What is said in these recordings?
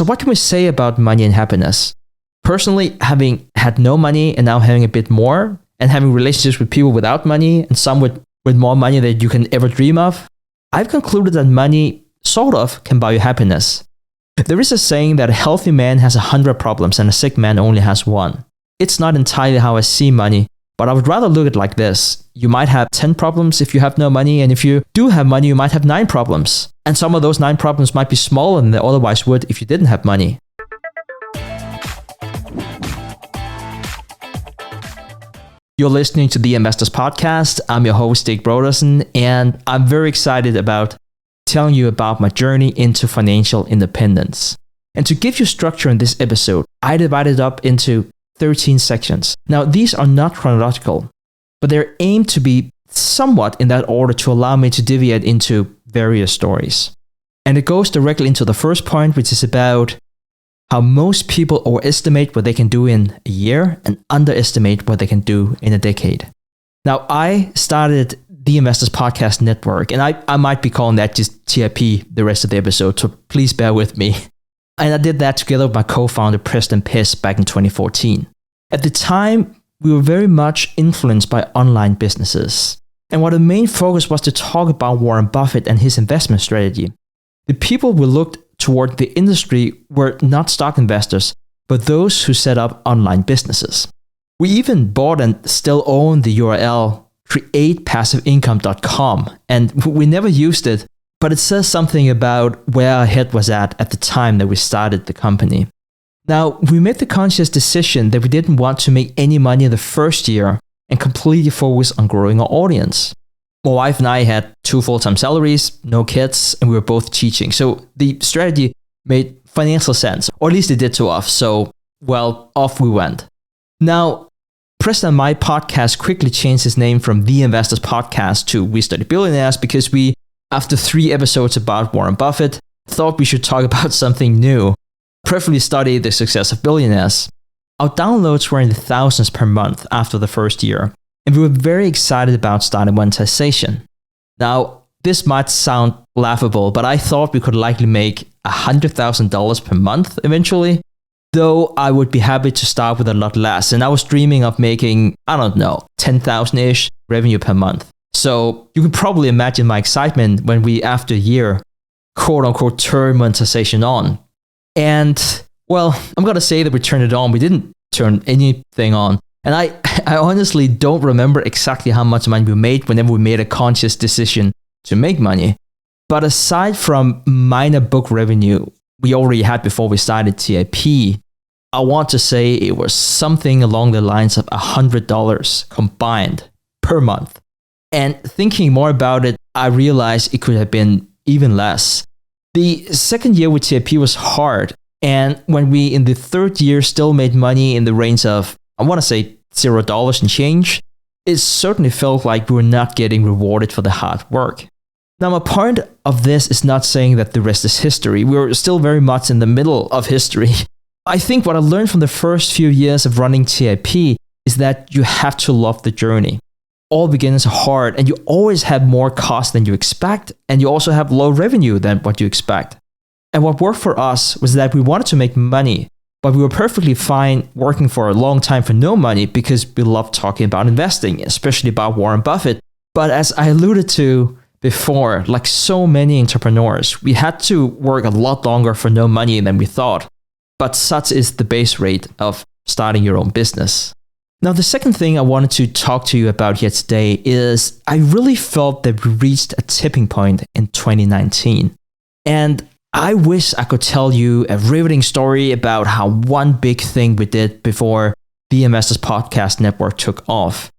So what can we say about money and happiness? Personally, having had no money and now having a bit more, and having relationships with people without money and some with more money than you can ever dream of, I've concluded that money sort of can buy you happiness. There is a saying that a healthy man has 100 problems and a sick man only has one. It's not entirely how I see money, but I would rather look at it like this. You might have 10 problems if you have no money, and if you do have money, you might have 9 problems. And some of those 9 problems might be smaller than they otherwise would if you didn't have money. You're listening to The Investors Podcast. I'm your host, Stig Brodersen, and I'm very excited about telling you about my journey into financial independence. And to give you structure in this episode, I divided it up into 13 sections. Now, these are not chronological, but they're aimed to be somewhat in that order to allow me to deviate into various stories. And it goes directly into the first point, which is about how most people overestimate what they can do in a year and underestimate what they can do in a decade. Now, I started the Investors Podcast Network, and I might be calling that just TIP the rest of the episode, so please bear with me. And I did that together with my co-founder, Preston Piss, back in 2014. At the time, we were very much influenced by online businesses. And what the main focus was to talk about Warren Buffett and his investment strategy. The people we looked toward the industry were not stock investors, but those who set up online businesses. We even bought and still own the URL createpassiveincome.com, and we never used it, but it says something about where our head was at the time that we started the company. Now, we made the conscious decision that we didn't want to make any money in the first year and completely focus on growing our audience. My wife and I had 2 full-time salaries, no kids, and we were both teaching. So the strategy made financial sense, or at least it did to us. So, well, off we went. Now, Preston and my podcast quickly changed its name from The Investors Podcast to We Study Billionaires because we, after 3 episodes about Warren Buffett, thought we should talk about something new, preferably study the success of billionaires. Our downloads were in the thousands per month after the first year, and we were very excited about starting monetization. Now, this might sound laughable, but I thought we could likely make $100,000 per month eventually, though I would be happy to start with a lot less. And I was dreaming of making, 10,000-ish revenue per month. So you can probably imagine my excitement when we, after a year, quote unquote, turned monetization on. And, well, I'm going to say that we turned it on. We didn't turn anything on. And I honestly don't remember exactly how much money we made whenever we made a conscious decision to make money. But aside from minor book revenue we already had before we started TIP, I want to say it was something along the lines of $100 combined per month. And thinking more about it, I realized it could have been even less. The second year with TIP was hard. And when we, in the third year, still made money in the range of, I want to say, $0 and change, it certainly felt like we were not getting rewarded for the hard work. Now, my point of this is not saying that the rest is history. We're still very much in the middle of history. I think what I learned from the first few years of running TIP is that you have to love the journey. All beginnings are hard, and you always have more cost than you expect, and you also have low revenue than what you expect. And what worked for us was that we wanted to make money, but we were perfectly fine working for a long time for no money because we loved talking about investing, especially about Warren Buffett. But as I alluded to before, like so many entrepreneurs, we had to work a lot longer for no money than we thought. But such is the base rate of starting your own business. Now, the second thing I wanted to talk to you about here today is I really felt that we reached a tipping point in 2019. And I wish I could tell you a riveting story about how one big thing we did before the Investors Podcast Network took off.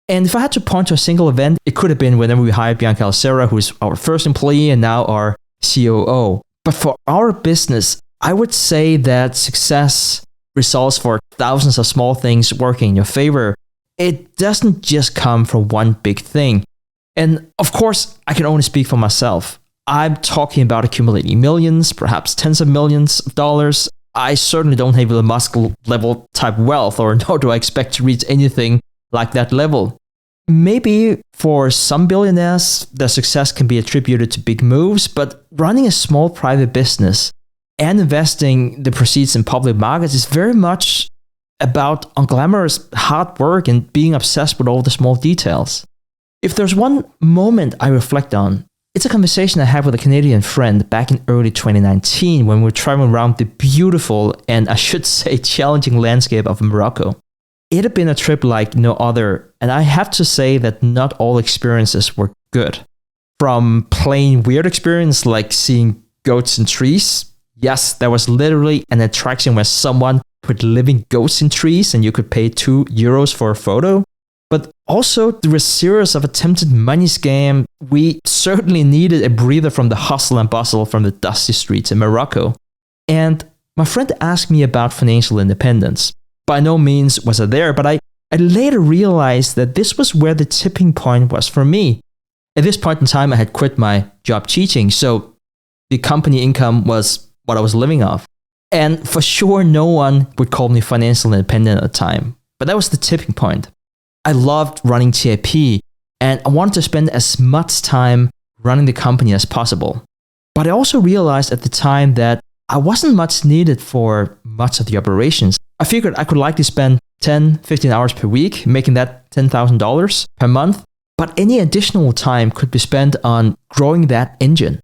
And if I had to point to a single event, it could have been whenever we hired Bianca Alcera, who's our first employee and now our COO. But for our business, I would say that success results for thousands of small things working in your favor. It doesn't just come from one big thing. And of course, I can only speak for myself. I'm talking about accumulating millions, perhaps tens of millions of dollars. I certainly don't have the Musk level type wealth, or nor do I expect to reach anything like that level. Maybe for some billionaires, their success can be attributed to big moves, but running a small private business and investing the proceeds in public markets is very much about unglamorous hard work and being obsessed with all the small details. If there's one moment I reflect on, it's a conversation I had with a Canadian friend back in early 2019 when we were traveling around the beautiful and I should say challenging landscape of Morocco. It had been a trip like no other, and I have to say that not all experiences were good. From plain weird experience like seeing goats in trees. Yes, there was literally an attraction where someone put living goats in trees and you could pay €2 for a photo. But also through a series of attempted money scam, we certainly needed a breather from the hustle and bustle from the dusty streets in Morocco. And my friend asked me about financial independence. By no means was I there, but I later realized that this was where the tipping point was for me. At this point in time, I had quit my job teaching, so the company income was what I was living off. And for sure, no one would call me financially independent at the time, but that was the tipping point. I loved running TIP, and I wanted to spend as much time running the company as possible. But I also realized at the time that I wasn't much needed for much of the operations. I figured I could likely spend 10, 15 hours per week, making that $10,000 per month, but any additional time could be spent on growing that engine.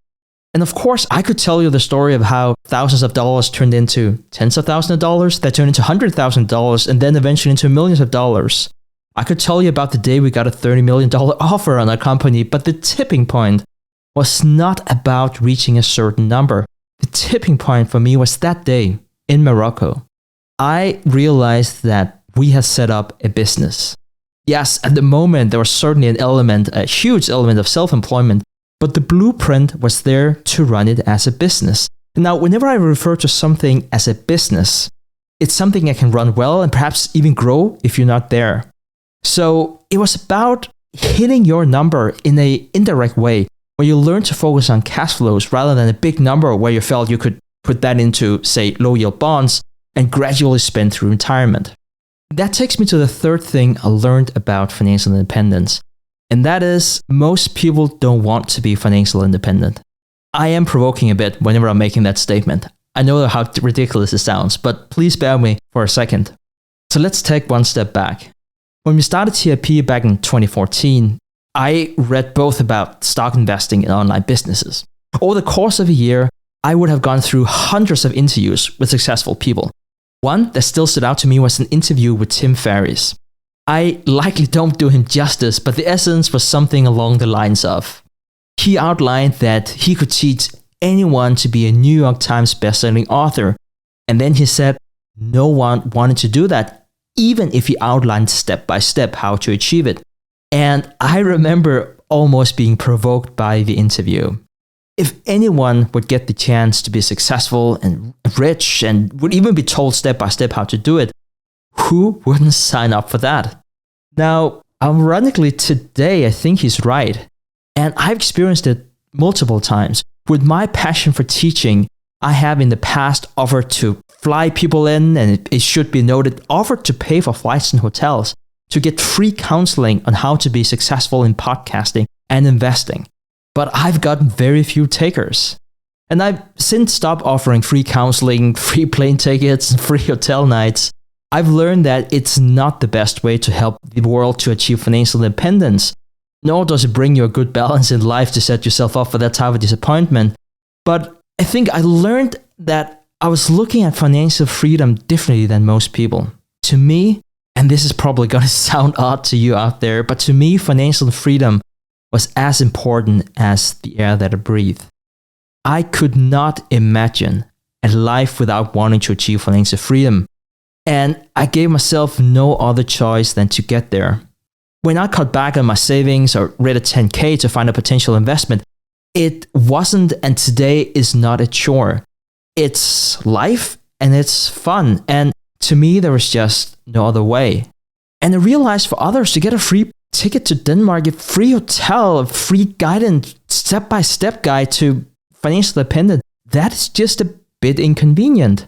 And of course, I could tell you the story of how thousands of dollars turned into tens of thousands of dollars, that turned into $100,000, and then eventually into millions of dollars. I could tell you about the day we got a $30 million offer on our company, but the tipping point was not about reaching a certain number. The tipping point for me was that day in Morocco. I realized that we had set up a business. Yes, at the moment, there was certainly a huge element of self-employment, but the blueprint was there to run it as a business. Now, whenever I refer to something as a business, it's something that can run well and perhaps even grow if you're not there. So it was about hitting your number in an indirect way, where you learn to focus on cash flows rather than a big number where you felt you could put that into, say, low-yield bonds and gradually spend through retirement. That takes me to the third thing I learned about financial independence, and that is most people don't want to be financially independent. I am provoking a bit whenever I'm making that statement. I know how ridiculous it sounds, but please bear with me for a second. So let's take one step back. When we started TIP back in 2014, I read both about stock investing and online businesses. Over the course of a year, I would have gone through hundreds of interviews with successful people. One that still stood out to me was an interview with Tim Ferriss. I likely don't do him justice, but the essence was something along the lines of, he outlined that he could teach anyone to be a New York Times bestselling author, and then he said no one wanted to do that, even if he outlined step by step how to achieve it. And I remember almost being provoked by the interview. If anyone would get the chance to be successful and rich and would even be told step by step how to do it, who wouldn't sign up for that? Now, ironically, today I think he's right. And I've experienced it multiple times. With my passion for teaching, I have in the past offered to fly people in, and it should be noted, offered to pay for flights and hotels to get free counseling on how to be successful in podcasting and investing. But I've gotten very few takers. And I've since stopped offering free counseling, free plane tickets, and free hotel nights. I've learned that it's not the best way to help the world to achieve financial independence, nor does it bring you a good balance in life to set yourself up for that type of disappointment. But I think I learned that I was looking at financial freedom differently than most people. To me, and this is probably going to sound odd to you out there, but to me, financial freedom was as important as the air that I breathe. I could not imagine a life without wanting to achieve financial freedom, and I gave myself no other choice than to get there. When I cut back on my savings or read a 10K to find a potential investment, it wasn't and today is not a chore. It's life and it's fun. And to me, there was just no other way. And I realized for others to get a free ticket to Denmark, a free hotel, a free guidance, step-by-step guide to financial independence, that is just a bit inconvenient.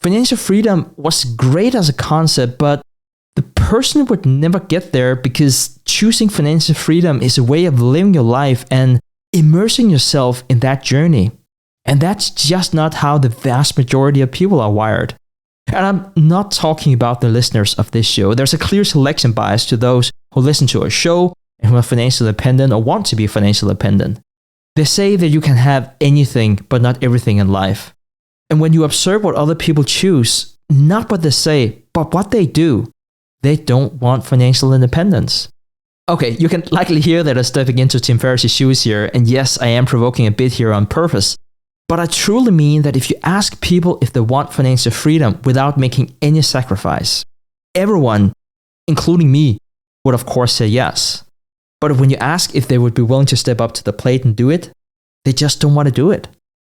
Financial freedom was great as a concept, but the person would never get there because choosing financial freedom is a way of living your life and immersing yourself in that journey. And that's just not how the vast majority of people are wired. And I'm not talking about the listeners of this show. There's a clear selection bias to those who listen to our show and who are financially independent or want to be financially independent. They say that you can have anything but not everything in life. And when you observe what other people choose, not what they say, but what they do, they don't want financial independence. Okay, you can likely hear that I'm stepping into Tim Ferriss's shoes here, and yes, I am provoking a bit here on purpose. But I truly mean that if you ask people if they want financial freedom without making any sacrifice, everyone, including me, would of course say yes. But when you ask if they would be willing to step up to the plate and do it, they just don't want to do it.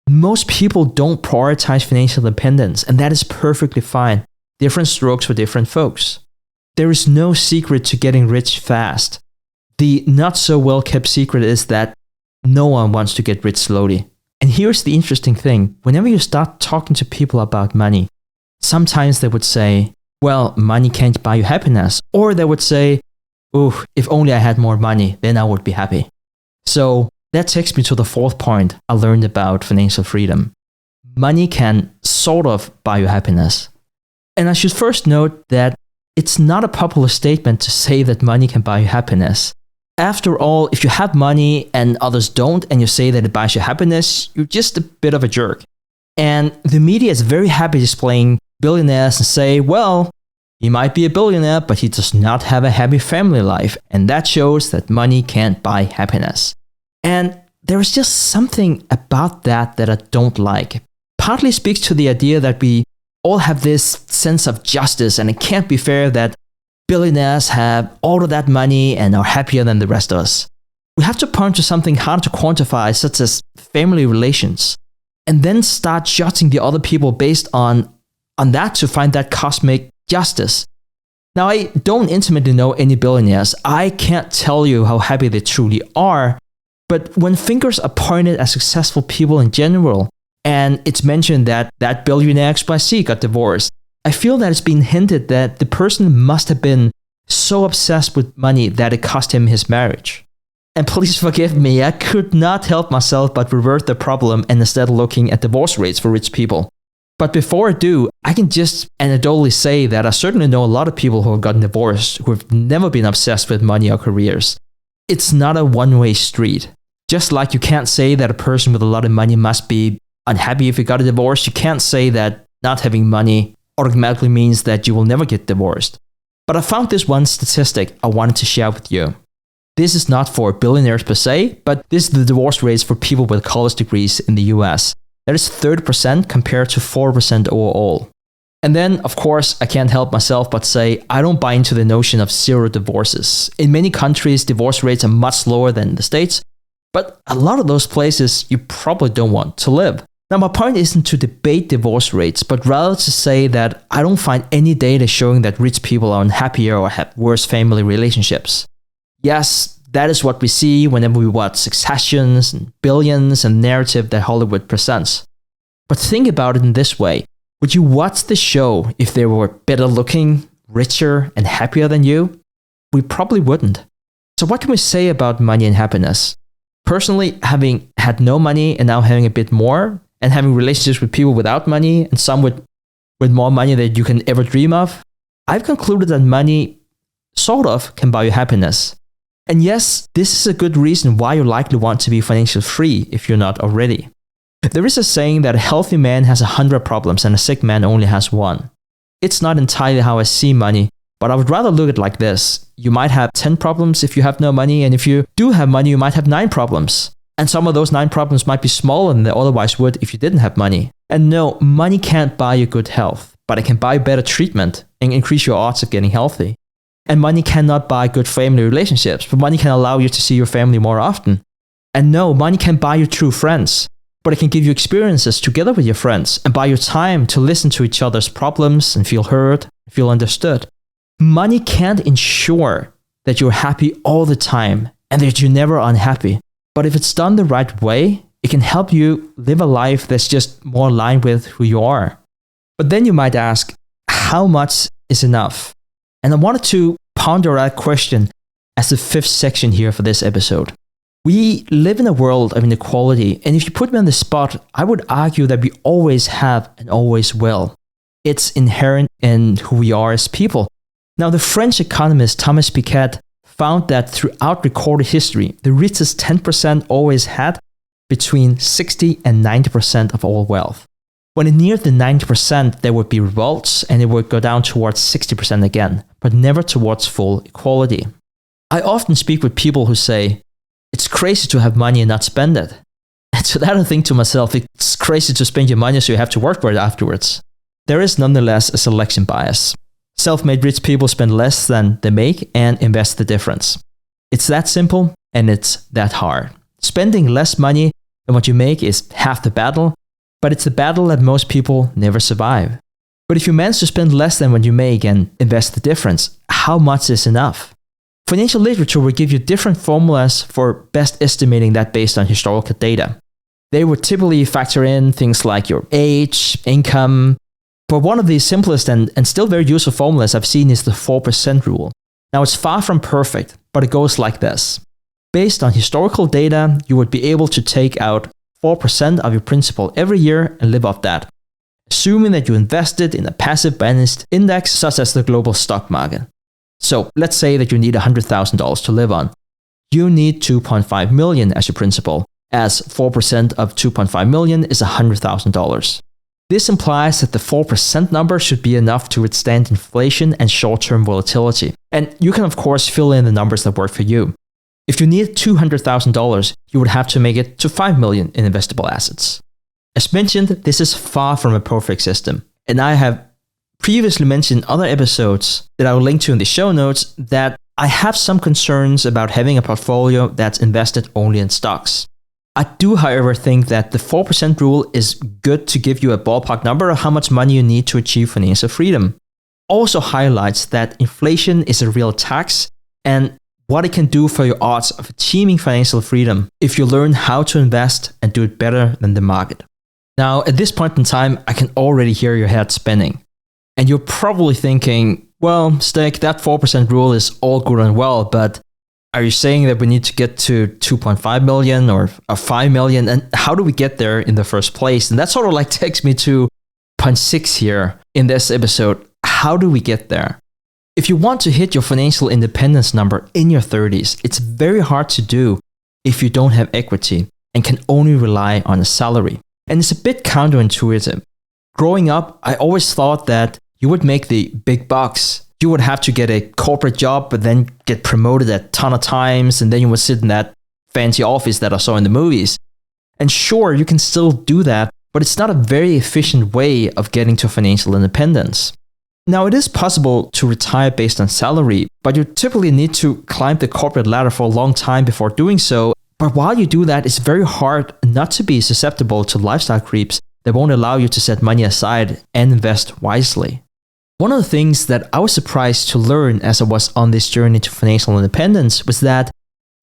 Most people don't prioritize financial independence, and that is perfectly fine. Different strokes for different folks. There is no secret to getting rich fast. The not so well kept secret is that no one wants to get rich slowly. And here's the interesting thing. Whenever you start talking to people about money, sometimes they would say, well, money can't buy you happiness. Or they would say, oh, if only I had more money, then I would be happy. So that takes me to the fourth point I learned about financial freedom. Money can sort of buy you happiness. And I should first note that it's not a popular statement to say that money can buy you happiness. After all, if you have money and others don't, and you say that it buys you happiness, you're just a bit of a jerk. And the media is very happy displaying billionaires and say, well, he might be a billionaire, but he does not have a happy family life. And that shows that money can't buy happiness. And there is just something about that I don't like. Partly speaks to the idea that we all have this sense of justice, and it can't be fair that billionaires have all of that money and are happier than the rest of us. We have to point to something hard to quantify, such as family relations, and then start judging the other people based on that to find that cosmic justice. Now, I don't intimately know any billionaires. I can't tell you how happy they truly are, but when fingers are pointed at successful people in general, and it's mentioned that that billionaire XYZ got divorced, I feel that it's been hinted that the person must have been so obsessed with money that it cost him his marriage. And please forgive me, I could not help myself but revert the problem and instead looking at divorce rates for rich people. But before I do, I can just anecdotally say that I certainly know a lot of people who have gotten divorced who have never been obsessed with money or careers. It's not a one-way street. Just like you can't say that a person with a lot of money must be unhappy if he got a divorce, you can't say that not having money automatically means that you will never get divorced. But I found this one statistic I wanted to share with you. This is not for billionaires per se, but this is the divorce rates for people with college degrees in the US. That is 30% compared to 4% overall. And then, of course, I can't help myself but say I don't buy into the notion of zero divorces. In many countries, divorce rates are much lower than in the States, but a lot of those places you probably don't want to live. Now, my point isn't to debate divorce rates, but rather to say that I don't find any data showing that rich people are unhappier or have worse family relationships. Yes, that is what we see whenever we watch Successions and Billions and narrative that Hollywood presents. But think about it in this way. Would you watch the show if they were better looking, richer, and happier than you? We probably wouldn't. So what can we say about money and happiness? Personally, having had no money and now having a bit more, and having relationships with people without money and some with more money than you can ever dream of, I've concluded that money sort of can buy you happiness. And yes, this is a good reason why you likely want to be financially free if you're not already. There is a saying that a healthy man has 100 problems and a sick man only has one. It's not entirely how I see money, but I would rather look at it like this. You might have 10 problems if you have no money, and if you do have money, you might have 9 problems. And some of those 9 problems might be smaller than they otherwise would if you didn't have money. And no, money can't buy you good health, but it can buy better treatment and increase your odds of getting healthy. And money cannot buy good family relationships, but money can allow you to see your family more often. And no, money can buy you true friends, but it can give you experiences together with your friends and buy you time to listen to each other's problems and feel heard, feel understood. Money can't ensure that you're happy all the time and that you're never unhappy. But if it's done the right way, it can help you live a life that's just more aligned with who you are. But then you might ask, how much is enough? And I wanted to ponder that question as the fifth section here for this episode. We live in a world of inequality, and if you put me on the spot, I would argue that we always have and always will. It's inherent in who we are as people. Now, the French economist Thomas Piketty found that throughout recorded history, the richest 10% always had between 60 and 90% of all wealth. When it neared the 90%, there would be revolts and it would go down towards 60% again, but never towards full equality. I often speak with people who say, it's crazy to have money and not spend it. And to that I think to myself, it's crazy to spend your money so you have to work for it afterwards. There is nonetheless a selection bias. Self-made rich people spend less than they make and invest the difference. It's that simple and it's that hard. Spending less money than what you make is half the battle, but it's the battle that most people never survive. But if you manage to spend less than what you make and invest the difference, how much is enough? Financial literature will give you different formulas for best estimating that based on historical data. They would typically factor in things like your age, income, but one of the simplest and still very useful formulas I've seen is the 4% rule. Now, it's far from perfect, but it goes like this. Based on historical data, you would be able to take out 4% of your principal every year and live off that, assuming that you invested in a passive balanced index such as the global stock market. So let's say that you need $100,000 to live on. You need $2.5 million as your principal, as 4% of $2.5 million is $100,000. This implies that the 4% number should be enough to withstand inflation and short-term volatility. And you can of course fill in the numbers that work for you. If you need $200,000, you would have to make it to $5 million in investable assets. As mentioned, this is far from a perfect system, and I have previously mentioned in other episodes that I will link to in the show notes that I have some concerns about having a portfolio that's invested only in stocks. I do, however, think that the 4% rule is good to give you a ballpark number of how much money you need to achieve financial freedom. Also highlights that inflation is a real tax and what it can do for your odds of achieving financial freedom if you learn how to invest and do it better than the market. Now, at this point in time, I can already hear your head spinning. And you're probably thinking, well, Stig, that 4% rule is all good and well, but are you saying that we need to get to 2.5 million or 5 million? And how do we get there in the first place? And that sort of like takes me to point 6 here in this episode. How do we get there? If you want to hit your financial independence number in your 30s, it's very hard to do if you don't have equity and can only rely on a salary. And it's a bit counterintuitive. Growing up, I always thought that you would make the big bucks. You would have to get a corporate job, but then get promoted a ton of times, and then you would sit in that fancy office that I saw in the movies. And sure, you can still do that, but it's not a very efficient way of getting to financial independence. Now, it is possible to retire based on salary, but you typically need to climb the corporate ladder for a long time before doing so. But while you do that, it's very hard not to be susceptible to lifestyle creeps that won't allow you to set money aside and invest wisely. One of the things that I was surprised to learn as I was on this journey to financial independence was that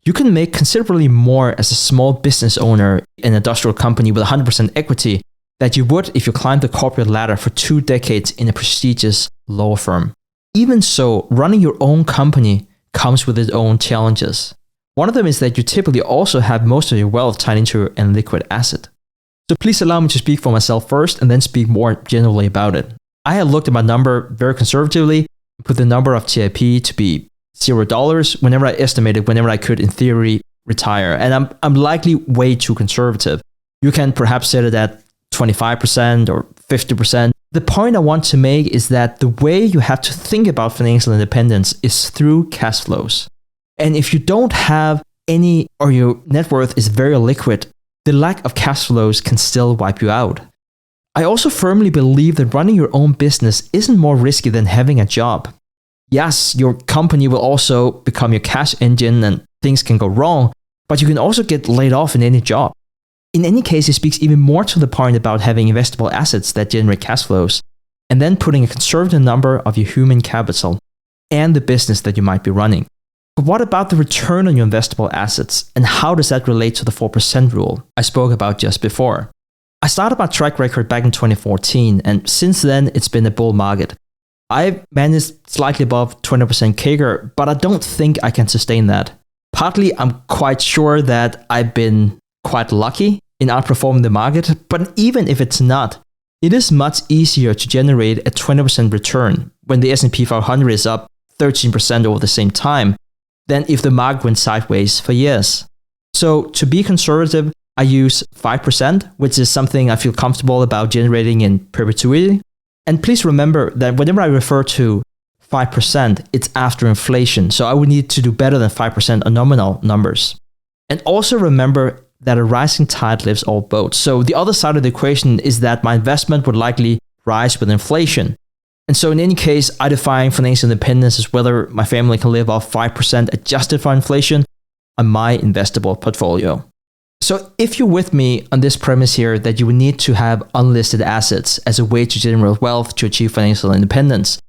you can make considerably more as a small business owner in an industrial company with 100% equity that you would if you climbed the corporate ladder for 2 decades in a prestigious law firm. Even so, running your own company comes with its own challenges. One of them is that you typically also have most of your wealth tied into a liquid asset. So please allow me to speak for myself first and then speak more generally about it. I had looked at my number very conservatively, put the number of TIP to be $0 whenever I could, in theory, retire. And I'm likely way too conservative. You can perhaps set it at 25% or 50%. The point I want to make is that the way you have to think about financial independence is through cash flows. And if you don't have any, or your net worth is very liquid, the lack of cash flows can still wipe you out. I also firmly believe that running your own business isn't more risky than having a job. Yes, your company will also become your cash engine and things can go wrong, but you can also get laid off in any job. In any case, it speaks even more to the point about having investable assets that generate cash flows, and then putting a conservative number of your human capital and the business that you might be running. But what about the return on your investable assets, and how does that relate to the 4% rule I spoke about just before? I started my track record back in 2014, and since then, it's been a bull market. I've managed slightly above 20% CAGR, but I don't think I can sustain that. Partly, I'm quite sure that I've been quite lucky in outperforming the market, but even if it's not, it is much easier to generate a 20% return when the S&P 500 is up 13% over the same time than if the market went sideways for years. So to be conservative, I use 5%, which is something I feel comfortable about generating in perpetuity. And please remember that whenever I refer to 5%, it's after inflation. So I would need to do better than 5% on nominal numbers. And also remember that a rising tide lifts all boats. So the other side of the equation is that my investment would likely rise with inflation. And so in any case, I define financial independence as whether my family can live off 5% adjusted for inflation on my investable portfolio. So if you're with me on this premise here that you would need to have unlisted assets as a way to generate wealth to achieve financial independence,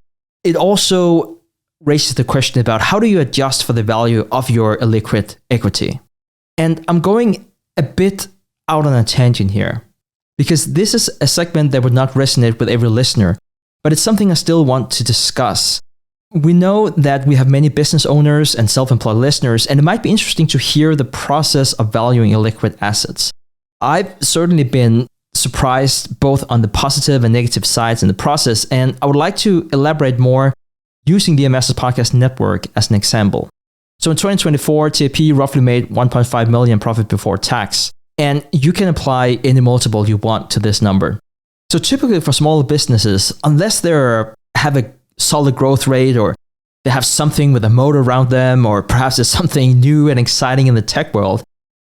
it also raises the question about how do you adjust for the value of your illiquid equity? And I'm going a bit out on a tangent here because this is a segment that would not resonate with every listener, but it's something I still want to discuss. We know that we have many business owners and self-employed listeners, and it might be interesting to hear the process of valuing illiquid assets. I've certainly been surprised both on the positive and negative sides in the process, and I would like to elaborate more using the Investors Podcast Network as an example. So in 2024, TIP roughly made 1.5 million profit before tax, and you can apply any multiple you want to this number. So typically for smaller businesses, unless they have a solid growth rate or they have something with a moat around them, or perhaps there's something new and exciting in the tech world,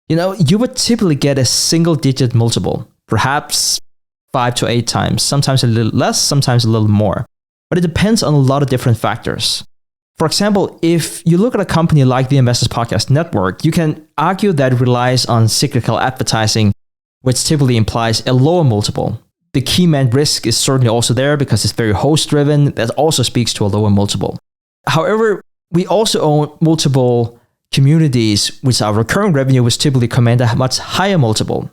you would typically get a single-digit multiple, perhaps 5 to 8 times, sometimes a little less, sometimes a little more. But it depends on a lot of different factors. For example, if you look at a company like the Investors Podcast Network, you can argue that it relies on cyclical advertising, which typically implies a lower multiple. The key man risk is certainly also there because it's very host-driven. That also speaks to a lower multiple. However, we also own multiple communities, which our recurring revenue was typically command a much higher multiple.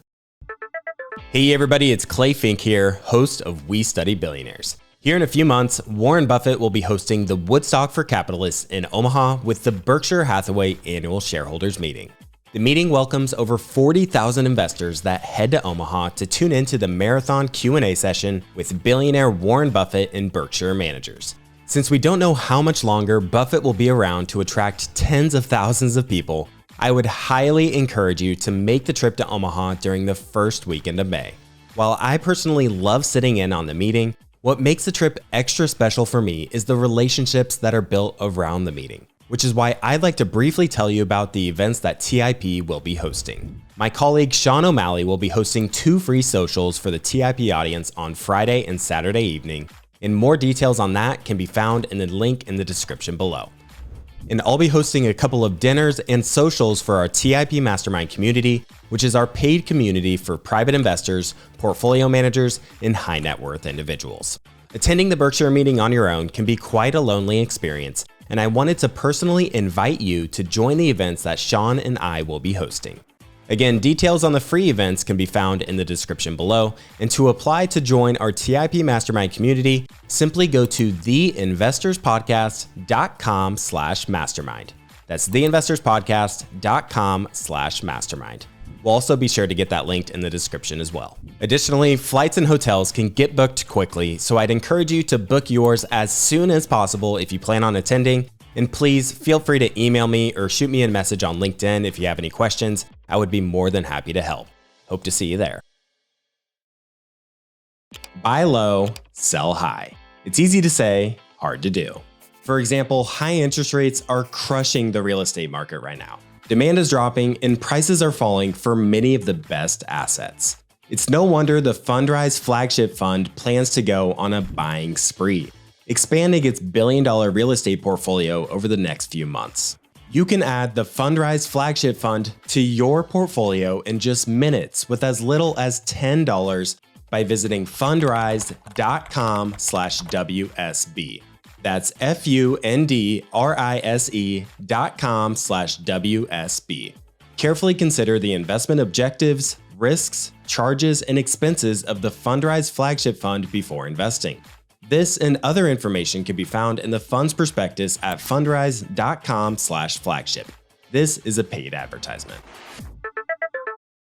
Hey everybody, it's Clay Fink here, host of We Study Billionaires. Here in a few months, Warren Buffett will be hosting the Woodstock for Capitalists in Omaha with the Berkshire Hathaway Annual Shareholders Meeting. The meeting welcomes over 40,000 investors that head to Omaha to tune into the marathon Q&A session with billionaire Warren Buffett and Berkshire managers. Since we don't know how much longer Buffett will be around to attract tens of thousands of people, I would highly encourage you to make the trip to Omaha during the first weekend of May. While I personally love sitting in on the meeting, what makes the trip extra special for me is the relationships that are built around the meeting, which is why I'd like to briefly tell you about the events that TIP will be hosting. My colleague Sean O'Malley will be hosting 2 free socials for the TIP audience on Friday and Saturday evening, and more details on that can be found in the link in the description below. And I'll be hosting a couple of dinners and socials for our TIP Mastermind community, which is our paid community for private investors, portfolio managers, and high net worth individuals. Attending the Berkshire meeting on your own can be quite a lonely experience, and I wanted to personally invite you to join the events that Sean and I will be hosting. Again, details on the free events can be found in the description below, and to apply to join our TIP Mastermind community, simply go to theinvestorspodcast.com/mastermind. That's theinvestorspodcast.com/mastermind. We'll also be sure to get that linked in the description as well. Additionally, flights and hotels can get booked quickly, so I'd encourage you to book yours as soon as possible if you plan on attending. And please feel free to email me or shoot me a message on LinkedIn if you have any questions. I would be more than happy to help. Hope to see you there. Buy low, sell high. It's easy to say, hard to do. For example, high interest rates are crushing the real estate market right now. Demand is dropping and prices are falling for many of the best assets. It's no wonder the Fundrise flagship fund plans to go on a buying spree, expanding its billion-dollar real estate portfolio over the next few months. You can add the Fundrise flagship fund to your portfolio in just minutes with as little as $10 by visiting fundrise.com/WSB. That's fundrise.com/WSB. Carefully consider the investment objectives, risks, charges, and expenses of the Fundrise flagship fund before investing. This and other information can be found in the fund's prospectus at fundrise.com/flagship. This is a paid advertisement.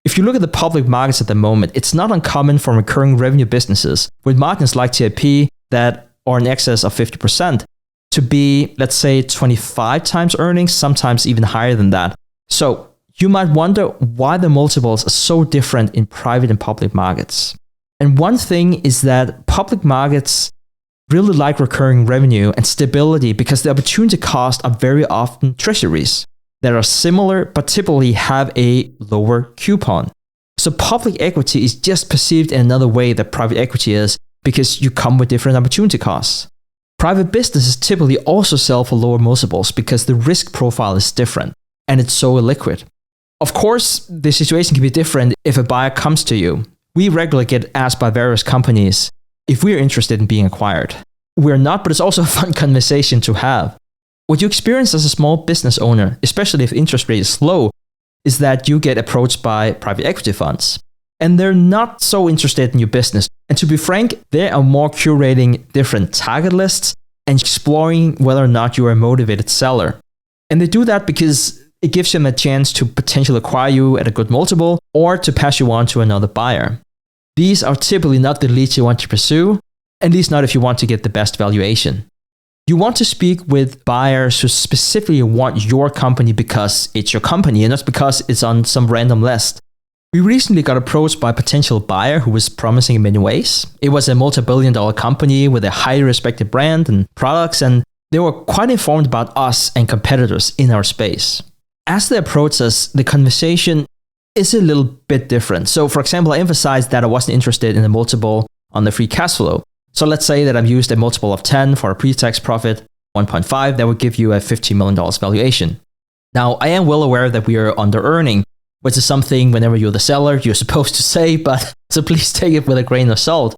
If you look at the public markets at the moment, it's not uncommon for recurring revenue businesses with margins like TIP that are in excess of 50% to be, let's say, 25 times earnings, sometimes even higher than that. So you might wonder why the multiples are so different in private and public markets. And one thing is that public markets really like recurring revenue and stability because the opportunity costs are very often treasuries that are similar but typically have a lower coupon. So public equity is just perceived in another way that private equity is because you come with different opportunity costs. Private businesses typically also sell for lower multiples because the risk profile is different and it's so illiquid. Of course, the situation can be different if a buyer comes to you. We regularly get asked by various companies if we're interested in being acquired. We're not, but it's also a fun conversation to have. What you experience as a small business owner, especially if interest rate is low, is that you get approached by private equity funds. And they're not so interested in your business. And to be frank, they are more curating different target lists and exploring whether or not you are a motivated seller. And they do that because it gives them a chance to potentially acquire you at a good multiple or to pass you on to another buyer. These are typically not the leads you want to pursue, at least not if you want to get the best valuation. You want to speak with buyers who specifically want your company because it's your company and not because it's on some random list. We recently got approached by a potential buyer who was promising in many ways. It was a multi-billion-dollar company with a highly respected brand and products, and they were quite informed about us and competitors in our space. As they approached us, the conversation is a little bit different. So for example, I emphasized that I wasn't interested in the multiple on the free cash flow. So let's say that I've used a multiple of 10 for a pre-tax profit, 1.5, that would give you a $15 million valuation. Now, I am well aware that we are under-earning, which is something whenever you're the seller, you're supposed to say, but so please take it with a grain of salt.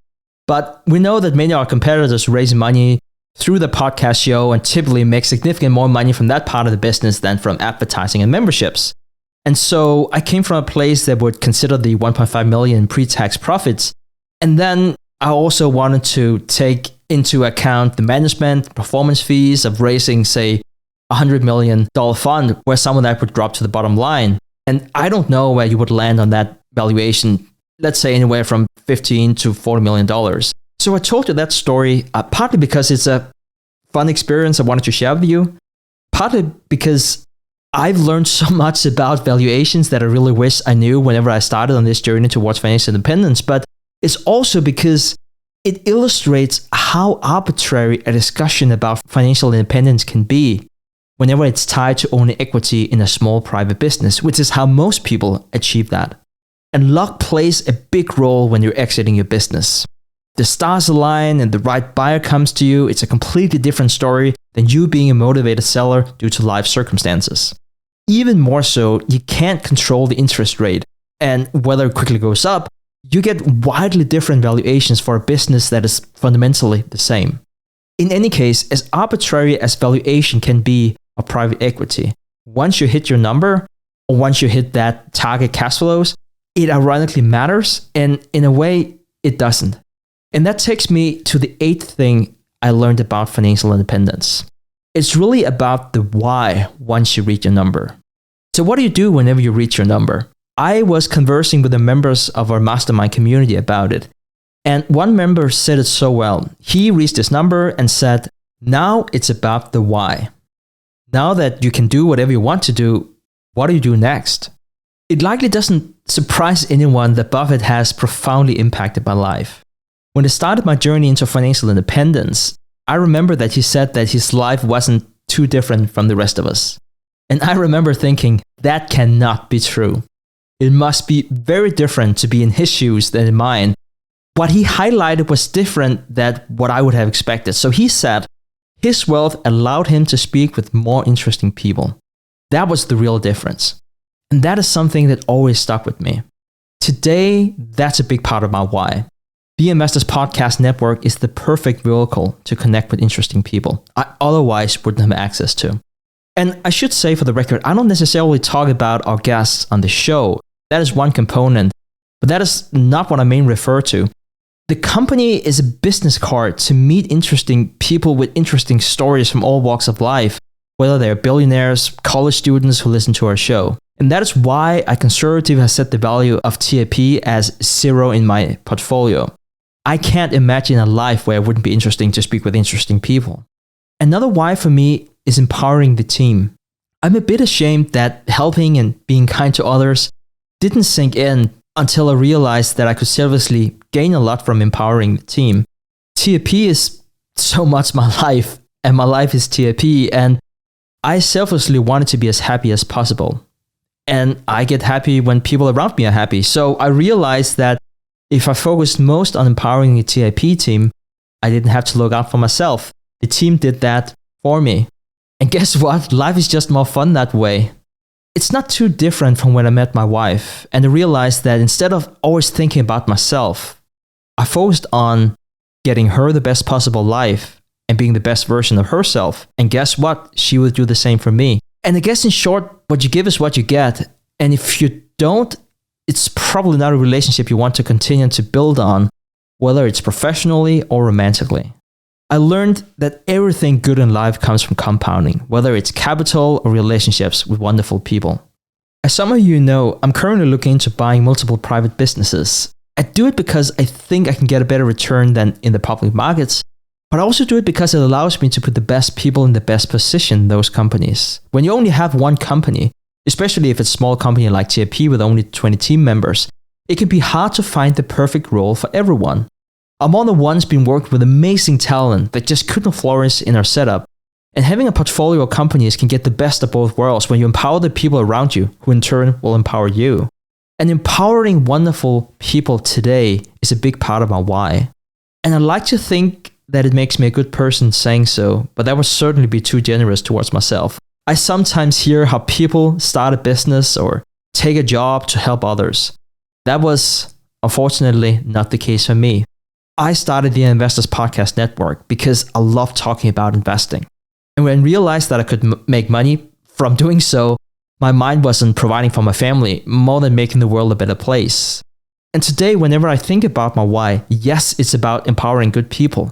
But we know that many of our competitors raise money through the podcast show and typically make significantly more money from that part of the business than from advertising and memberships. And so I came from a place that would consider the 1.5 million pre-tax profits. And then I also wanted to take into account the management performance fees of raising, say, $100 million fund, where some of that would drop to the bottom line. And I don't know where you would land on that valuation, let's say anywhere from $15 to $40 million. So I told you that story partly because it's a fun experience I wanted to share with you, partly because I've learned so much about valuations that I really wish I knew whenever I started on this journey towards financial independence, but it's also because it illustrates how arbitrary a discussion about financial independence can be whenever it's tied to owning equity in a small private business, which is how most people achieve that. And luck plays a big role when you're exiting your business. The stars align and the right buyer comes to you, it's a completely different story than you being a motivated seller due to life circumstances. Even more so, you can't control the interest rate, and whether it quickly goes up, you get widely different valuations for a business that is fundamentally the same. In any case, as arbitrary as valuation can be of private equity, once you hit your number, or once you hit that target cash flows, it ironically matters, and in a way, it doesn't. And that takes me to the 8th thing I learned about financial independence. It's really about the why once you reach your number. So what do you do whenever you reach your number? I was conversing with the members of our mastermind community about it. And one member said it so well. He reached his number and said, now it's about the why. Now that you can do whatever you want to do, what do you do next? It likely doesn't surprise anyone that Buffett has profoundly impacted my life. When I started my journey into financial independence, I remember that he said that his life wasn't too different from the rest of us. And I remember thinking, that cannot be true. It must be very different to be in his shoes than in mine. What he highlighted was different than what I would have expected. So he said his wealth allowed him to speak with more interesting people. That was the real difference. And that is something that always stuck with me. Today, that's a big part of my why. The Investors Podcast Network is the perfect vehicle to connect with interesting people I otherwise wouldn't have access to. And I should say for the record, I don't necessarily talk about our guests on the show. That is one component, but that is not what I mainly refer to. The company is a business card to meet interesting people with interesting stories from all walks of life. whether they're billionaires, college students who listen to our show. And that is why I conservatively have set the value of TIP as 0 in my portfolio. I can't imagine a life where it wouldn't be interesting to speak with interesting people. Another why for me is empowering the team. I'm a bit ashamed that helping and being kind to others didn't sink in until I realized that I could selflessly gain a lot from empowering the team. TIP is so much my life, and my life is TIP, and I selflessly wanted to be as happy as possible. And I get happy when people around me are happy. So I realized that if I focused most on empowering the TIP team, I didn't have to look out for myself. The team did that for me. And guess what? Life is just more fun that way. It's not too different from when I met my wife, and I realized that instead of always thinking about myself, I focused on getting her the best possible life and being the best version of herself. And guess what? She would do the same for me. And I guess in short, what you give is what you get. And if you don't, it's probably not a relationship you want to continue to build on, whether it's professionally or romantically. I learned that everything good in life comes from compounding, whether it's capital or relationships with wonderful people. As some of you know, I'm currently looking into buying multiple private businesses. I do it because I think I can get a better return than in the public markets, but I also do it because it allows me to put the best people in the best position in those companies. When you only have one company, especially if it's a small company like TIP with only 20 team members, it can be hard to find the perfect role for everyone. I'm one of the ones being worked with amazing talent that just couldn't flourish in our setup. And having a portfolio of companies can get the best of both worlds when you empower the people around you, who in turn will empower you. And empowering wonderful people today is a big part of my why. And I like to think that it makes me a good person saying so, but that would certainly be too generous towards myself. I sometimes hear how people start a business or take a job to help others. That was, unfortunately, not the case for me. I started the Investors Podcast Network because I love talking about investing. And when I realized that I could make money from doing so, my mind wasn't providing for my family more than making the world a better place. And today, whenever I think about my why, yes, it's about empowering good people.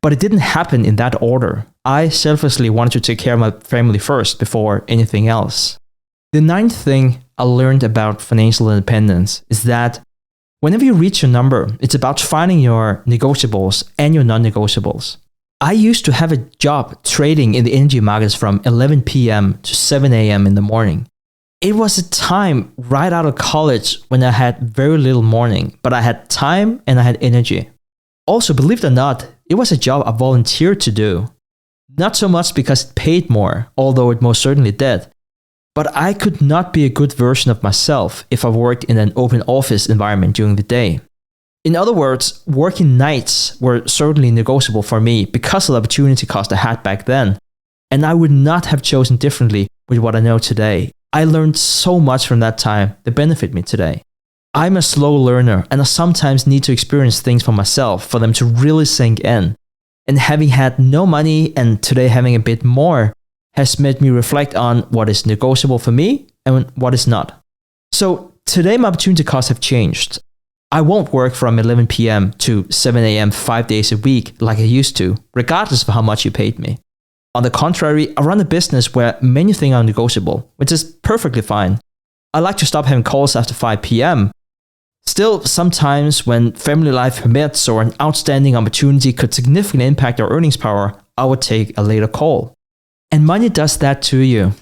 But it didn't happen in that order. I selflessly wanted to take care of my family first before anything else. The ninth thing I learned about financial independence is that whenever you reach your number, it's about finding your negotiables and your non-negotiables. I used to have a job trading in the energy markets from 11 p.m. to 7 a.m. in the morning. It was a time right out of college when I had very little morning, but I had time and I had energy. Also, believe it or not, it was a job I volunteered to do. Not so much because it paid more, although it most certainly did, but I could not be a good version of myself if I worked in an open office environment during the day. In other words, working nights were certainly negotiable for me because of the opportunity cost I had back then, and I would not have chosen differently with what I know today. I learned so much from that time that benefit me today. I'm a slow learner, and I sometimes need to experience things for myself for them to really sink in. And having had no money and today having a bit more has made me reflect on what is negotiable for me and what is not. So today my opportunity costs have changed. I won't work from 11 p.m. to 7 a.m. 5 days a week like I used to, regardless of how much you paid me. On the contrary, I run a business where many things are negotiable, which is perfectly fine. I like to stop having calls after 5 p.m. Still, sometimes when family life permits or an outstanding opportunity could significantly impact our earnings power, I would take a later call. And money does that to you.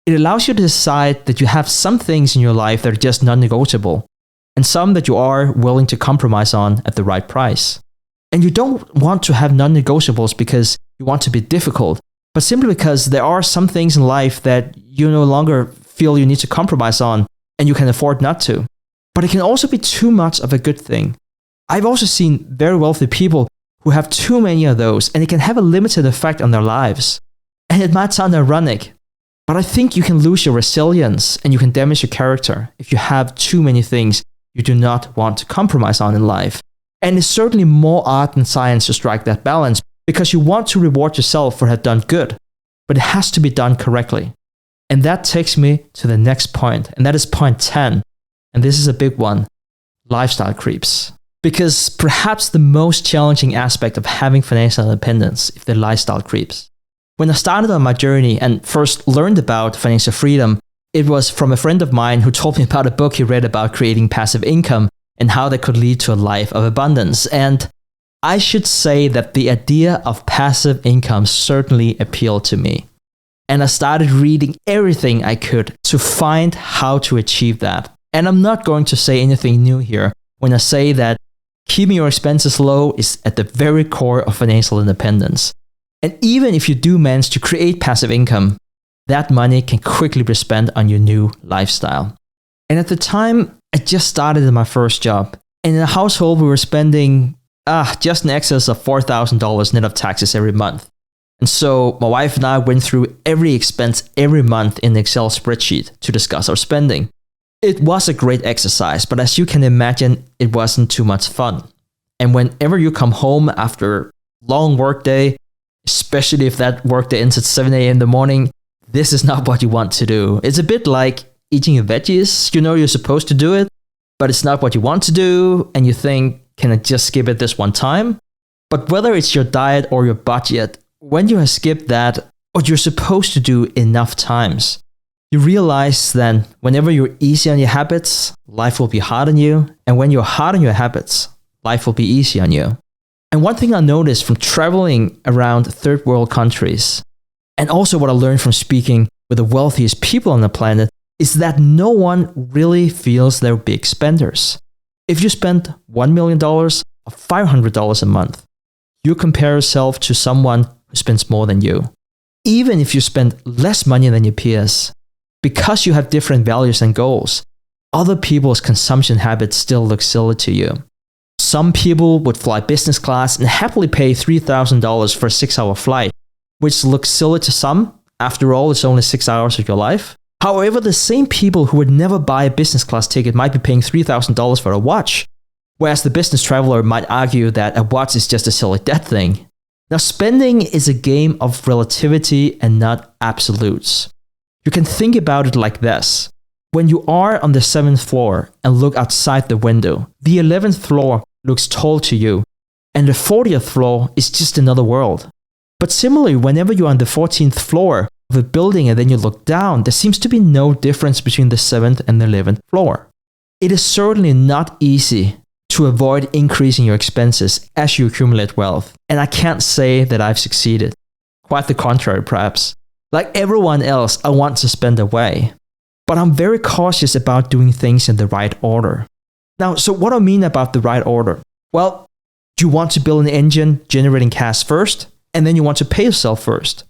It allows you to decide that you have some things in your life that are just non-negotiable, and some that you are willing to compromise on at the right price. And you don't want to have non-negotiables because you want to be difficult, but simply because there are some things in life that you no longer feel you need to compromise on, and you can afford not to. But it can also be too much of a good thing. I've also seen very wealthy people who have too many of those, and it can have a limited effect on their lives. And it might sound ironic, but I think you can lose your resilience and you can damage your character if you have too many things you do not want to compromise on in life. And it's certainly more art than science to strike that balance because you want to reward yourself for having done good, but it has to be done correctly. And that takes me to the next point, and that is point 10. And this is a big one, lifestyle creeps. Because perhaps the most challenging aspect of having financial independence is the lifestyle creeps. When I started on my journey and first learned about financial freedom, it was from a friend of mine who told me about a book he read about creating passive income and how that could lead to a life of abundance. And I should say that the idea of passive income certainly appealed to me. And I started reading everything I could to find how to achieve that. And I'm not going to say anything new here when I say that keeping your expenses low is at the very core of financial independence. And even if you do manage to create passive income, that money can quickly be spent on your new lifestyle. And at the time, I just started in my first job. And in a household, we were spending just in excess of $4,000 net of taxes every month. And so my wife and I went through every expense every month in an Excel spreadsheet to discuss our spending. It was a great exercise, but as you can imagine, it wasn't too much fun. And whenever you come home after a long work day, especially if that work day ends at 7 a.m. in the morning, this is not what you want to do. It's a bit like eating your veggies. You know you're supposed to do it, but it's not what you want to do. And you think, can I just skip it this one time? But whether it's your diet or your budget, when you have skipped that, what you're supposed to do enough times, you realize then whenever you're easy on your habits, life will be hard on you. And when you're hard on your habits, life will be easy on you. And one thing I noticed from traveling around third world countries, and also what I learned from speaking with the wealthiest people on the planet, is that no one really feels they're big spenders. If you spend $1 million or $500 a month, you compare yourself to someone who spends more than you. Even if you spend less money than your peers, because you have different values and goals, other people's consumption habits still look silly to you. Some people would fly business class and happily pay $3,000 for a 6-hour flight, which looks silly to some. After all, it's only 6 hours of your life. However, the same people who would never buy a business class ticket might be paying $3,000 for a watch, whereas the business traveler might argue that a watch is just a silly debt thing. Now, spending is a game of relativity and not absolutes. You can think about it like this. When you are on the 7th floor and look outside the window, the 11th floor looks tall to you, and the 40th floor is just another world. But similarly, whenever you're on the 14th floor of a building and then you look down, there seems to be no difference between the 7th and the 11th floor. It is certainly not easy to avoid increasing your expenses as you accumulate wealth. And I can't say that I've succeeded. Quite the contrary, perhaps. Like everyone else, I want to spend away. But I'm very cautious about doing things in the right order. Now, so what do I mean about the right order? Well, you want to build an engine generating cash first, and then you want to pay yourself first.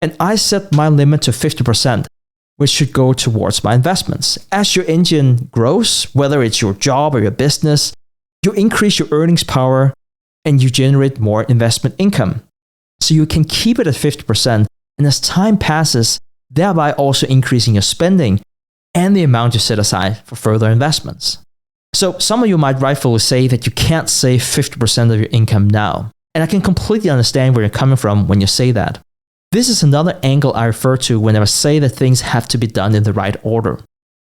And I set my limit to 50%, which should go towards my investments. As your engine grows, whether it's your job or your business, you increase your earnings power and you generate more investment income. So you can keep it at 50%, and as time passes, thereby also increasing your spending and the amount you set aside for further investments. So some of you might rightfully say that you can't save 50% of your income now. And I can completely understand where you're coming from when you say that. This is another angle I refer to whenever I say that things have to be done in the right order.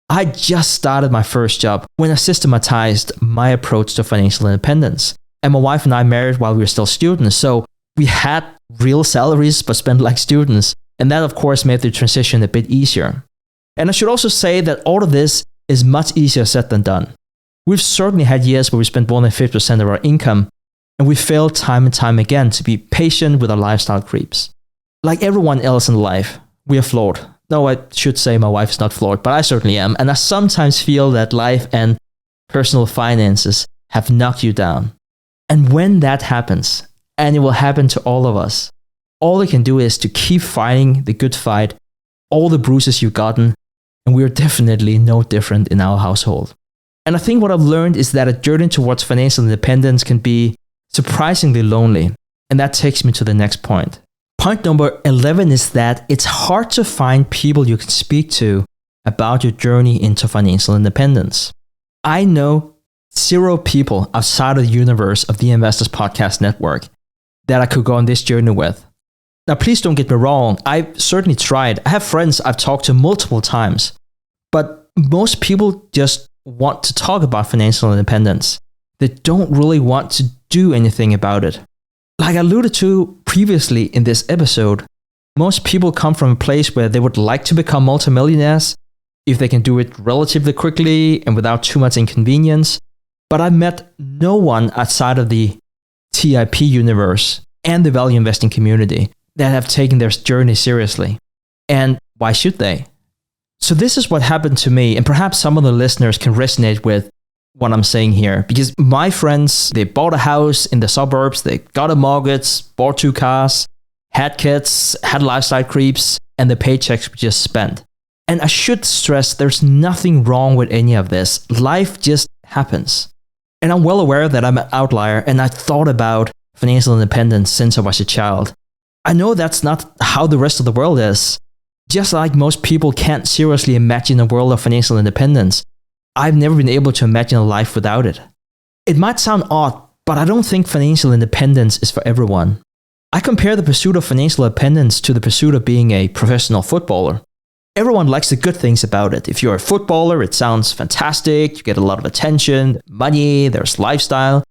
I just started my first job when I systematized my approach to financial independence. And my wife and I married while we were still students, so we had real salaries but spent like students. And that, of course, made the transition a bit easier. And I should also say that all of this is much easier said than done. We've certainly had years where we spent more than 50% of our income, and we failed time and time again to be patient with our lifestyle creeps. Like everyone else in life, we are flawed. No, I should say my wife is not flawed, but I certainly am. And I sometimes feel that life and personal finances have knocked you down. And when that happens, and it will happen to all of us, all you can do is to keep fighting the good fight, all the bruises you've gotten, and we are definitely no different in our household. And I think what I've learned is that a journey towards financial independence can be surprisingly lonely. And that takes me to the next point. Point number 11 is that it's hard to find people you can speak to about your journey into financial independence. I know 0 people outside of the universe of the Investors Podcast Network that I could go on this journey with. Now, please don't get me wrong. I've certainly tried. I have friends I've talked to multiple times, but most people just want to talk about financial independence. They don't really want to do anything about it. Like I alluded to previously in this episode, Most people come from a place where they would like to become multimillionaires if they can do it relatively quickly and without too much inconvenience. But I've met no one outside of the TIP universe and the value investing community that have taken their journey seriously. And why should they? So this is what happened to me, and perhaps some of the listeners can resonate with what I'm saying here, because my friends, they bought a house in the suburbs, they got a mortgage, bought 2 cars, had kids, had lifestyle creeps, and the paychecks were just spent. And I should stress there's nothing wrong with any of this. Life just happens. And I'm well aware that I'm an outlier, and I thought about financial independence since I was a child. I know that's not how the rest of the world is. Just like most people can't seriously imagine a world of financial independence, I've never been able to imagine a life without it. It might sound odd, but I don't think financial independence is for everyone. I compare the pursuit of financial independence to the pursuit of being a professional footballer. Everyone likes the good things about it. If you're a footballer, it sounds fantastic, you get a lot of attention, money, there's lifestyle,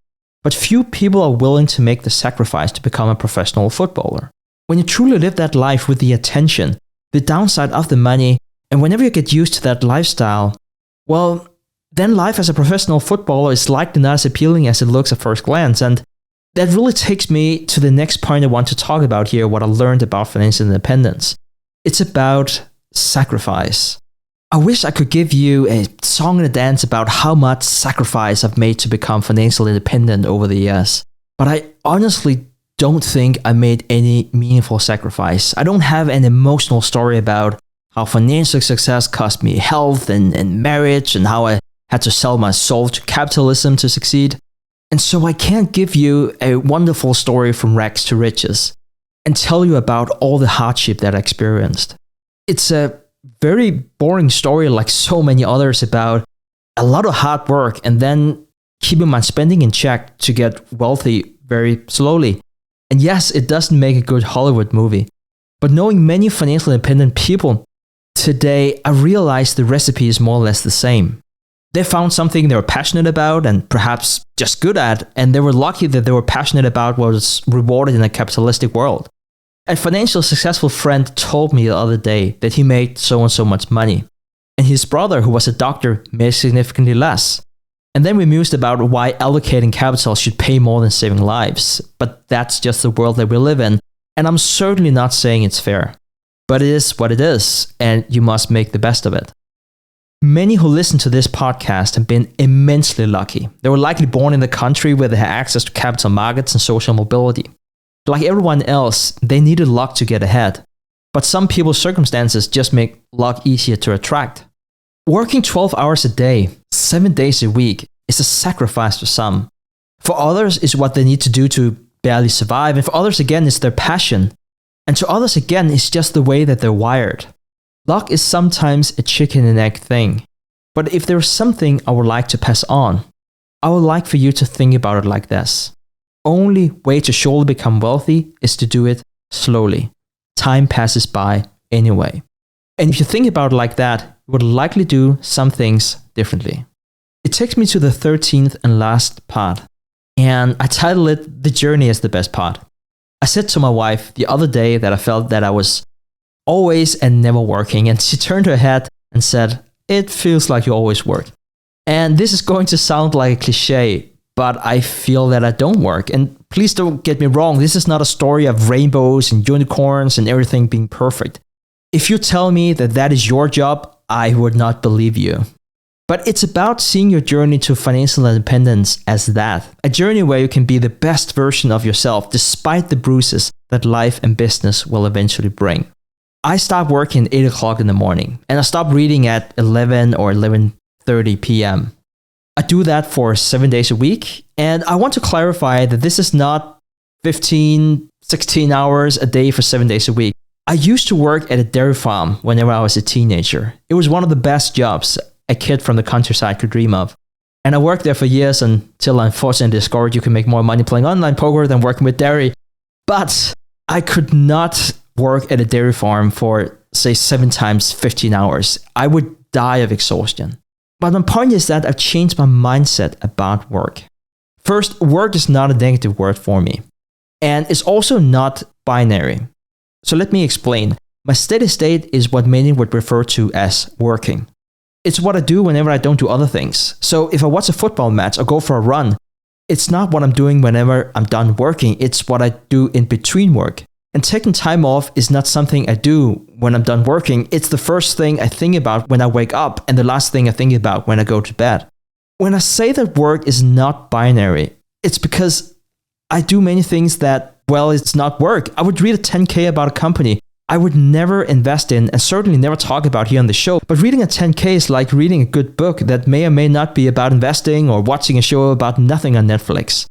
but few people are willing to make the sacrifice to become a professional footballer. When you truly live that life with the attention, the downside of the money, and whenever you get used to that lifestyle, well, then life as a professional footballer is likely not as appealing as it looks at first glance. And that really takes me to the next point I want to talk about here, what I learned about financial independence. It's about sacrifice. I wish I could give you a song and a dance about how much sacrifice I've made to become financially independent over the years. But I honestly don't think I made any meaningful sacrifice. I don't have an emotional story about how financial success cost me health and marriage, and how I had to sell my soul to capitalism to succeed. And so I can't give you a wonderful story from rags to riches and tell you about all the hardship that I experienced. It's a very boring story, like so many others, about a lot of hard work and then keeping my spending in check to get wealthy very slowly. And yes, it doesn't make a good Hollywood movie. But knowing many financially independent people today, I realize the recipe is more or less the same. They found something they were passionate about and perhaps just good at, and they were lucky that they were passionate about what was rewarded in a capitalistic world. A financially successful friend told me the other day that he made so and so much money, and his brother, who was a doctor, made significantly less. And then we mused about why allocating capital should pay more than saving lives. But that's just the world that we live in, and I'm certainly not saying it's fair. But it is what it is, and you must make the best of it. Many who listen to this podcast have been immensely lucky. They were likely born in the country where they had access to capital markets and social mobility. Like everyone else, they needed luck to get ahead. But some people's circumstances just make luck easier to attract. Working 12 hours a day, 7 days a week, is a sacrifice for some. For others, it's what they need to do to barely survive. And for others, again, it's their passion. And to others, again, it's just the way that they're wired. Luck is sometimes a chicken and egg thing. But if there's something I would like to pass on, I would like for you to think about it like this. Only way to surely become wealthy is to do it slowly. Time passes by anyway. And if you think about it like that, you would likely do some things differently. It takes me to the 13th and last part. And I title it, The Journey is the Best Part. I said to my wife the other day that I felt that I was always and never working, and she turned her head and said, "It feels like you always work." And this is going to sound like a cliche, but I feel that I don't work. And please don't get me wrong, this is not a story of rainbows and unicorns and everything being perfect. If you tell me that that is your job, I would not believe you. But it's about seeing your journey to financial independence as that. A journey where you can be the best version of yourself despite the bruises that life and business will eventually bring. I stop working at 8 o'clock in the morning, and I stop reading at 11 or 11:30 p.m. I do that for 7 days a week, and I want to clarify that this is not 15, 16 hours a day for 7 days a week. I used to work at a dairy farm whenever I was a teenager. It was one of the best jobs a kid from the countryside could dream of. And I worked there for years until I unfortunately discovered you can make more money playing online poker than working with dairy. But I could not work at a dairy farm for, say, 7 times 15 hours. I would die of exhaustion. But my point is that I've changed my mindset about work. First, work is not a negative word for me. And it's also not binary. So let me explain. My steady state is what many would refer to as working. It's what I do whenever I don't do other things. So if I watch a football match or go for a run, it's not what I'm doing whenever I'm done working. It's what I do in between work. And taking time off is not something I do when I'm done working. It's the first thing I think about when I wake up and the last thing I think about when I go to bed. When I say that work is not binary, it's because I do many things that, well, it's not work. I would read a 10K about a company I would never invest in and certainly never talk about here on the show. But reading a 10K is like reading a good book that may or may not be about investing or watching a show about nothing on Netflix.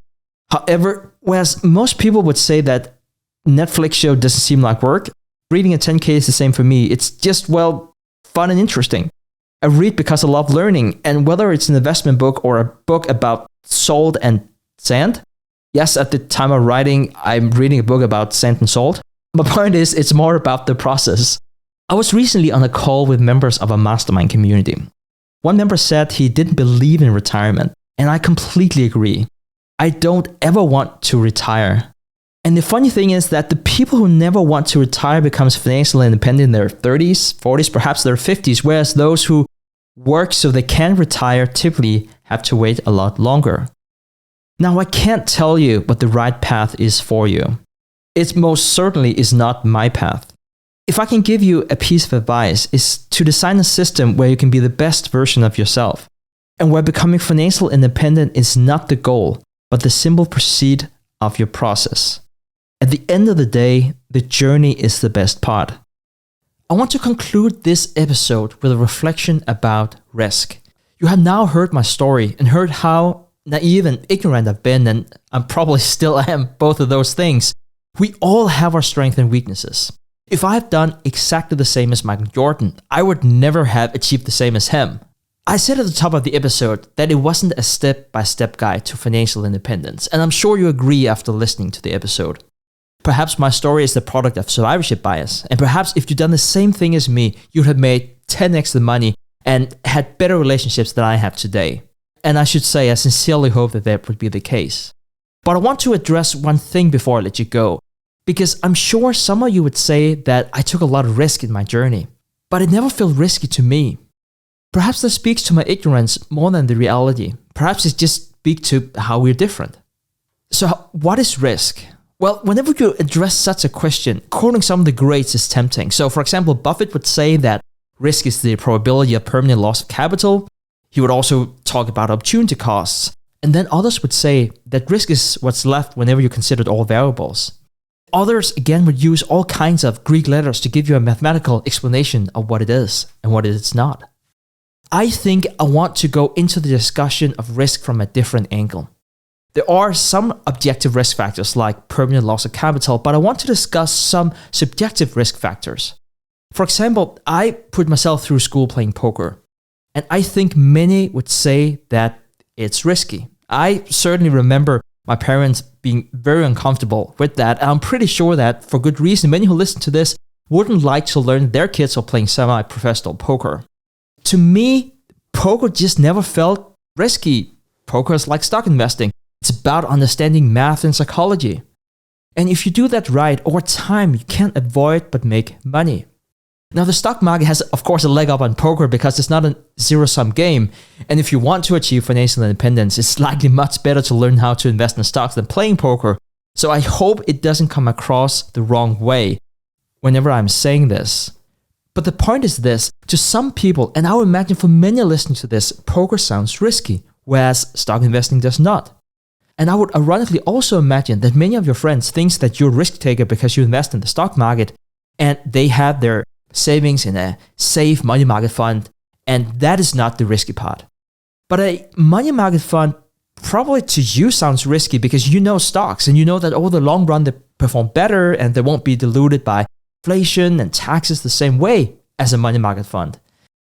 However, whereas most people would say that Netflix show doesn't seem like work, reading a 10K is the same for me. It's just, well, fun and interesting. I read because I love learning, and whether it's an investment book or a book about salt and sand, yes, at the time of writing, I'm reading a book about sand and salt. My point is, it's more about the process. I was recently on a call with members of a mastermind community. One member said he didn't believe in retirement, and I completely agree. I don't ever want to retire. And the funny thing is that the people who never want to retire becomes financially independent in their 30s, 40s, perhaps their 50s, whereas those who work so they can retire typically have to wait a lot longer. Now, I can't tell you what the right path is for you. It most certainly is not my path. If I can give you a piece of advice, is to design a system where you can be the best version of yourself, and where becoming financially independent is not the goal, but the simple pursuit of your process. At the end of the day, the journey is the best part. I want to conclude this episode with a reflection about risk. You have now heard my story and heard how naive and ignorant I've been, and I probably still am, both of those things. We all have our strengths and weaknesses. If I had done exactly the same as Michael Jordan, I would never have achieved the same as him. I said at the top of the episode that it wasn't a step-by-step guide to financial independence, and I'm sure you agree after listening to the episode. Perhaps my story is the product of survivorship bias, and perhaps if you'd done the same thing as me, you'd have made 10x the money and had better relationships than I have today. And I should say, I sincerely hope that would be the case. But I want to address one thing before I let you go, because I'm sure some of you would say that I took a lot of risk in my journey, but it never felt risky to me. Perhaps that speaks to my ignorance more than the reality. Perhaps it just speaks to how we're different. So what is risk? Well, whenever you address such a question, quoting some of the greats is tempting. So for example, Buffett would say that risk is the probability of permanent loss of capital. He would also talk about opportunity costs. And then others would say that risk is what's left whenever you considered all variables. Others, again, would use all kinds of Greek letters to give you a mathematical explanation of what it is and what it is not. I think I want to go into the discussion of risk from a different angle. There are some objective risk factors like permanent loss of capital, but I want to discuss some subjective risk factors. For example, I put myself through school playing poker, and I think many would say that it's risky. I certainly remember my parents being very uncomfortable with that, and I'm pretty sure that for good reason, many who listen to this wouldn't like to learn their kids are playing semi-professional poker. To me, poker just never felt risky. Poker is like stock investing. It's about understanding math and psychology. And if you do that right, over time, you can't avoid but make money. Now, the stock market has, of course, a leg up on poker because it's not a zero-sum game. And if you want to achieve financial independence, it's likely much better to learn how to invest in stocks than playing poker. So I hope it doesn't come across the wrong way whenever I'm saying this. But the point is this, to some people, and I would imagine for many listening to this, poker sounds risky, whereas stock investing does not. And I would ironically also imagine that many of your friends think that you're a risk taker because you invest in the stock market and they have their savings in a safe money market fund, and that is not the risky part. But a money market fund probably to you sounds risky because you know stocks and you know that over the long run they perform better and they won't be diluted by inflation and taxes the same way as a money market fund.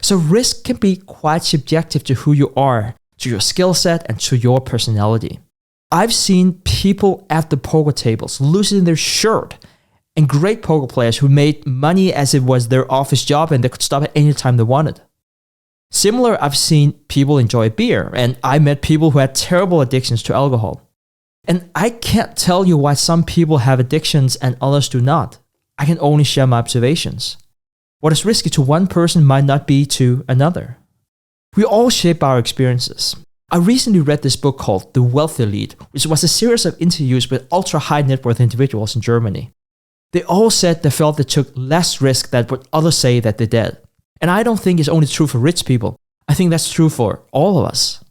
So risk can be quite subjective to who you are, to your skill set, and to your personality. I've seen people at the poker tables losing their shirt, and great poker players who made money as it was their office job and they could stop at any time they wanted. Similar, I've seen people enjoy beer, and I met people who had terrible addictions to alcohol. And I can't tell you why some people have addictions and others do not. I can only share my observations. What is risky to one person might not be to another. We all shape our experiences. I recently read this book called The Wealth Elite, which was a series of interviews with ultra-high net worth individuals in Germany. They all said they felt they took less risk than what others say that they did. And I don't think it's only true for rich people. I think that's true for all of us.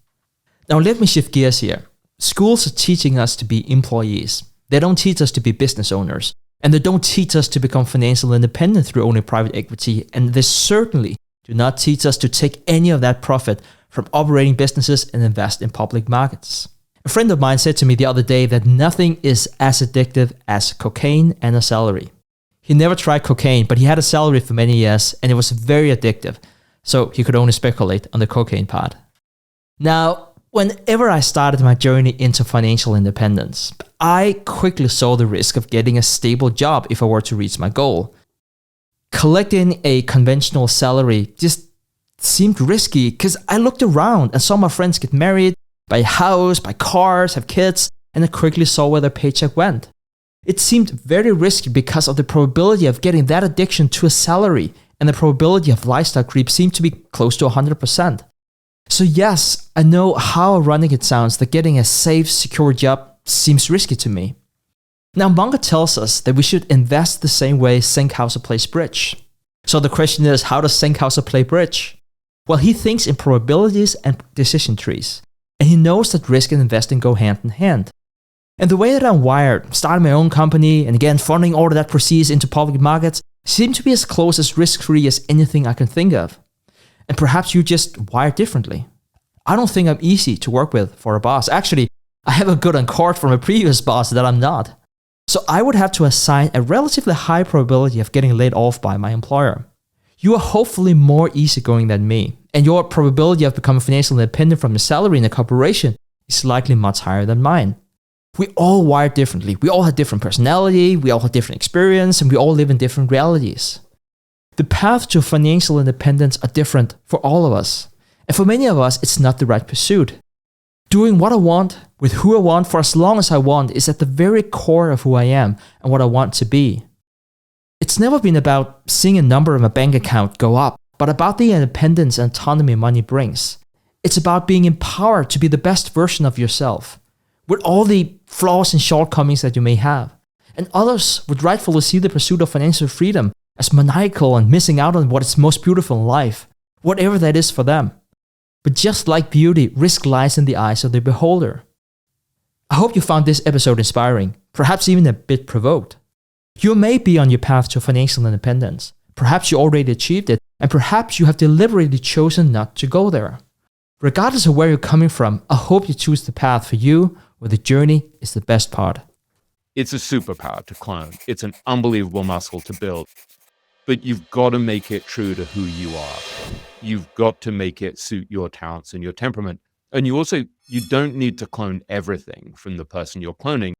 Now let me shift gears here. Schools are teaching us to be employees. They don't teach us to be business owners. And they don't teach us to become financially independent through owning private equity. And they certainly do not teach us to take any of that profit from operating businesses and invest in public markets. A friend of mine said to me the other day that nothing is as addictive as cocaine and a salary. He never tried cocaine, but he had a salary for many years and it was very addictive. So he could only speculate on the cocaine part. Now, whenever I started my journey into financial independence, I quickly saw the risk of getting a stable job if I were to reach my goal. Collecting a conventional salary just seemed risky because I looked around and saw my friends get married, buy a house, buy cars, have kids, and I quickly saw where their paycheck went. It seemed very risky because of the probability of getting that addiction to a salary, and the probability of lifestyle creep seemed to be close to 100%. So yes, I know how ironic it sounds that getting a safe, secure job seems risky to me. Now, Munger tells us that we should invest the same way Senkhauser plays bridge. So the question is, how does Senkhauser play bridge? Well, he thinks in probabilities and decision trees, and he knows that risk and investing go hand in hand. And the way that I'm wired, starting my own company, and again, funding all of that proceeds into public markets, seem to be as close as risk-free as anything I can think of. And perhaps you just wired differently. I don't think I'm easy to work with for a boss. Actually, I have a good on court from a previous boss that I'm not. So I would have to assign a relatively high probability of getting laid off by my employer. You are hopefully more easygoing than me, and your probability of becoming financially independent from a salary in a corporation is likely much higher than mine. We all wired differently. We all have different personality, we all have different experience, and we all live in different realities. The path to financial independence are different for all of us. And for many of us, it's not the right pursuit. Doing what I want, with who I want, for as long as I want, is at the very core of who I am and what I want to be. It's never been about seeing a number in my bank account go up, but about the independence and autonomy money brings. It's about being empowered to be the best version of yourself, with all the flaws and shortcomings that you may have. And others would rightfully see the pursuit of financial freedom as maniacal and missing out on what is most beautiful in life, whatever that is for them. But just like beauty, risk lies in the eyes of the beholder. I hope you found this episode inspiring, perhaps even a bit provoked. You may be on your path to financial independence. Perhaps you already achieved it, and perhaps you have deliberately chosen not to go there. Regardless of where you're coming from, I hope you choose the path for you where the journey is the best part. It's a superpower to clone. It's an unbelievable muscle to build. But you've got to make it true to who you are. You've got to make it suit your talents and your temperament. And you don't need to clone everything from the person you're cloning.